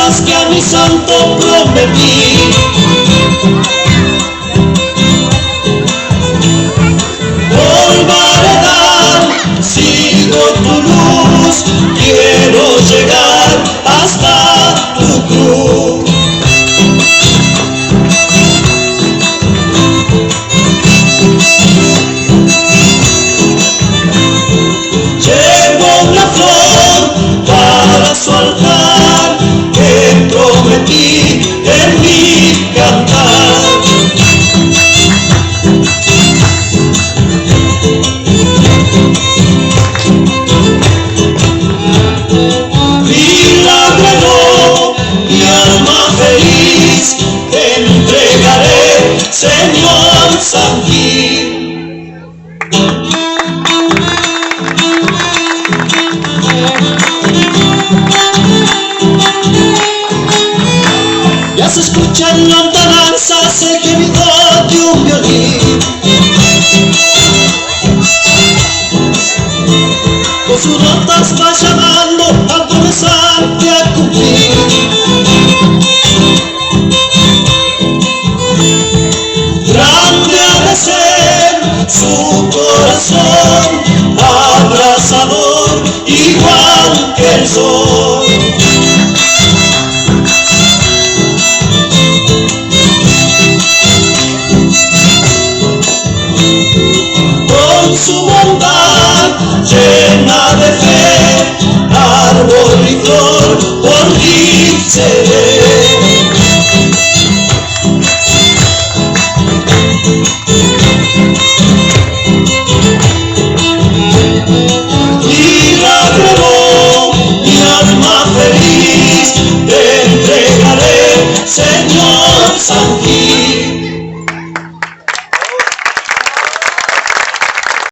promesas que a mi santo prometí. Por varedad sigo tu luz, quiero llegar hasta tu cruz. Llevo una flor para su altar que prometí en mi cantar. Milagrero, mi alma feliz, te entregaré, Señor San Gil. Ya se escuchan lontananzas, el gemido de un violín. Con sus notas va llamando al comenzarte a cumplir. Grande ha de ser su corazón, abrasador igual que el sol.